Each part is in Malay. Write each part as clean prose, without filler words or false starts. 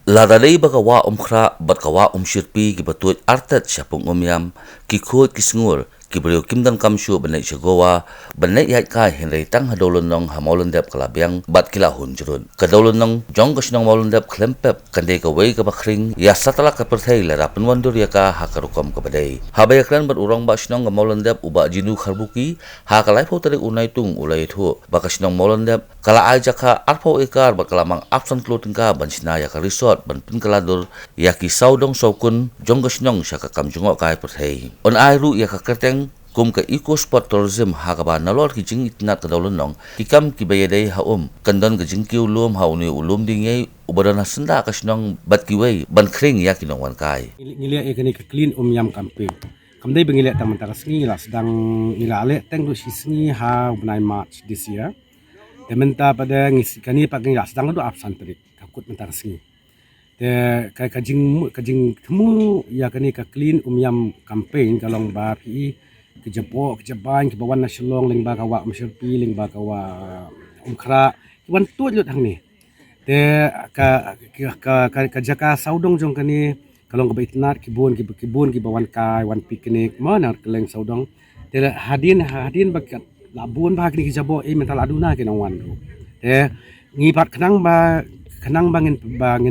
Ladalay bagawa umkra bat kawa umshirpi gibatut artat syapung umyam kikut kisngur kibriyo kimdan kamshu banai syagowa banai yat kai henry tang hadolun nong hamolun dep kalabiang bat kilahun jurun kadolun nong jong kasnong molun dep klempep kandai kawai kabakring ya satala kaperthai larapan wandur ya ka hakarukom kabadai habayakran bat urang ba snong molun dep uba jinu kharbuki hakalai pho tarik unai tung ulai thu bakasnong molun dep kala ajaka arpho ikar bat kalamang absan kloting ka bansina ya ka resort ban pin kaladur ya ki saudong saukun jong kasnong syaka kamjungo kai perthai on airu ya ka kerteng kum ka eco sport tourism hakaba nalor ki jing itnat ka dawlon nong kikam ki bayadai haum kandan ka jing ki ulum hauni ulum dingai ubadana senda kasnong bat kiwei ban kring ya kinong wan kai ngilia ekani ka clean yam campaign kamdai bengilia taman ta sngi la sedang ila ale teng du sisni ha bunai march this year dementa pada ngisi kani pa ngi sedang du absan trik takut mentar sngi te kajing temu ya kani ka clean yam campaign kalong ba pi kejaban ke bawan nasional ling ba kawa msyurpi ling ba kawa umkra wan tu lut hang ni te ka jaka saudong jong kani kalong ka baitnat kibun ki bawan kai wan piknik mana keleng saudong te hadin bakat labun ba kini kijabo mental aduna kinong wan te ngipat kenang bangin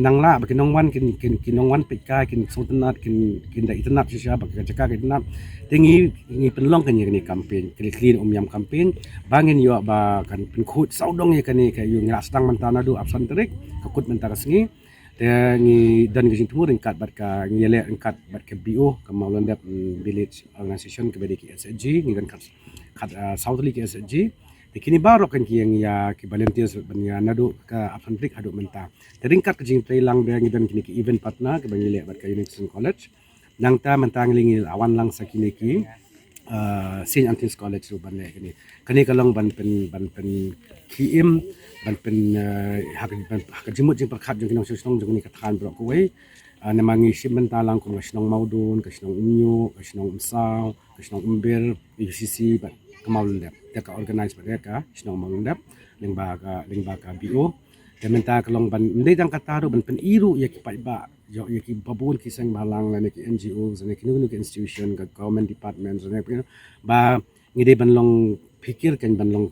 nang la bakinong wan kinong wan pikai kin sotenat kin da itnat sya ba jaka itnat tingi penlong kan ni campaign clean yam campaign bangin yo ba kan pinkut saudong ya kani kayu ngas tang mantana du absan terik kakut mentara sengi te ngi dan gejing tumur ingkat bat ka ngile ingkat bat ke BO ke Maulanda village organization ke bedi SSG ngi kan kat southly ke SSG kini baru kan ki yang ya ki volunteers banya nadu ka absan terik adu menta teringkat gejing trailang be ngi dan kini ki event partner ke bangile bat ka Unison College nang ta mentang lingi awan lang sakini ki St. Anthony's College ru ban le kani kalong ban pen kiim ban pen hak jimut jing perkhat jong kinong sosong jong ni kathan bro ko wei namangi simentalang ko snong maudun ka snong unyu ka snong umsaw ka snong umbir UCC ban kemaulundap ka organize ba ka snong maulundap ling ba ka BO menta kalong ban ndai dang kataru ban pen iru ya ki ba yo ya ki babun ki sang balang na ki NGOs na ki nu institution ka government departments na ba ngide ban long pikir kan ban long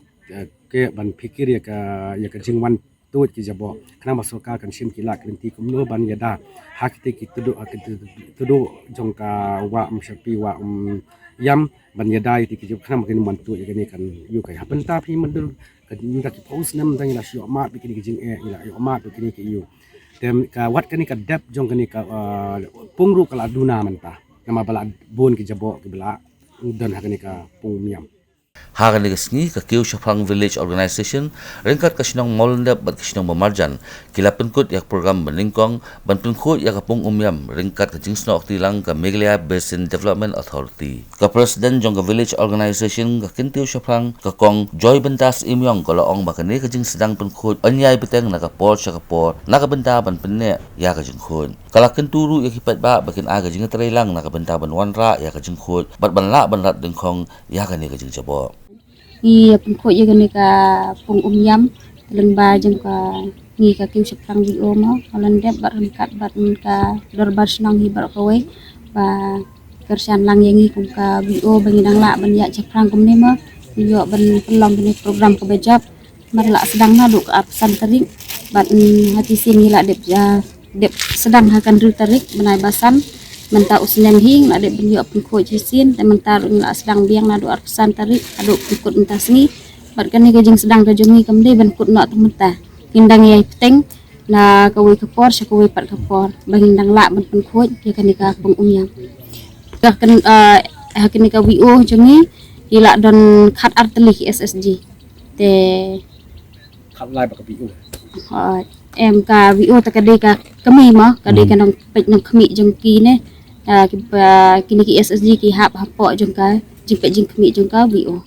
ke ban pikir ya ka jingwan tu ki jabo kana masurka kan sim kila klinti kumno ban yada hakte ki tudu jong ka wa mshapi wa yam ban yada ti ki kana makin mantu ya kan yu kai hapen ta phi mandul ka ki post nam dang la syo ma bi ki jing ila yo ma bi ki yu tem ka wat kani ka dep jong kani ka pungru kala duna manta nama bala bon ki jabo ki bala dan hakani ka pungmiam Hagan ngi ka Kiu Shapang Village Organization ringkat kasnong molundap bat kasnong mamarjan kilapun kut yak program beningkong ban pungkut yak kapung umyam ringkat ka jingsno oktilang ka Meghalaya Basin Development Authority ka president jong ka village organization ka Kintiu Shapang ka kong Joy Bentas Imyong kalaong bakani ka jing sedang pungkut anyay biteng nakapor sa kapor nakabenta ban penne ya ka jingkhun kala kenturu yak hipat ba bakin aga jing trailang nakabenta ban wanra ya ka jingkhut bat banla banrat dengkong ya ka ni ka jingjabo Iya pengkot ya gani ka pung yam lengba jeng ka ngi ka kiu seprang di oma olan dep bar kat bat ka dorbar senang hi bar kowe ba kersan lang yang ngi kum ka bio banginang la ban ya seprang kum ne ma yo ban pelong ni program ke bejap mar la sedang nadu ka absan terik bat hati sini la dep sedang akan ru terik benai basan menta usnem hing ada benyo pengkot jisin dan menta la sedang biang nadu arsan tarik adu pengkot menta sini barkan ni gajing sedang rajungi kamde ban kut nak menta kindang yai peteng na kawe kapor sya kawe pat kapor bangindang la ban pengkot ya kan ka pung umyam ka kan hakin ka WO jungi ila don khat arteli SSG te khat lai ba ka BO em ka WO ta kadai ka kami ma kadai ka nong pek nong kami jong ki ne kini ki SSG ki hap hapok jong ka jing pek jing kami jong ka WO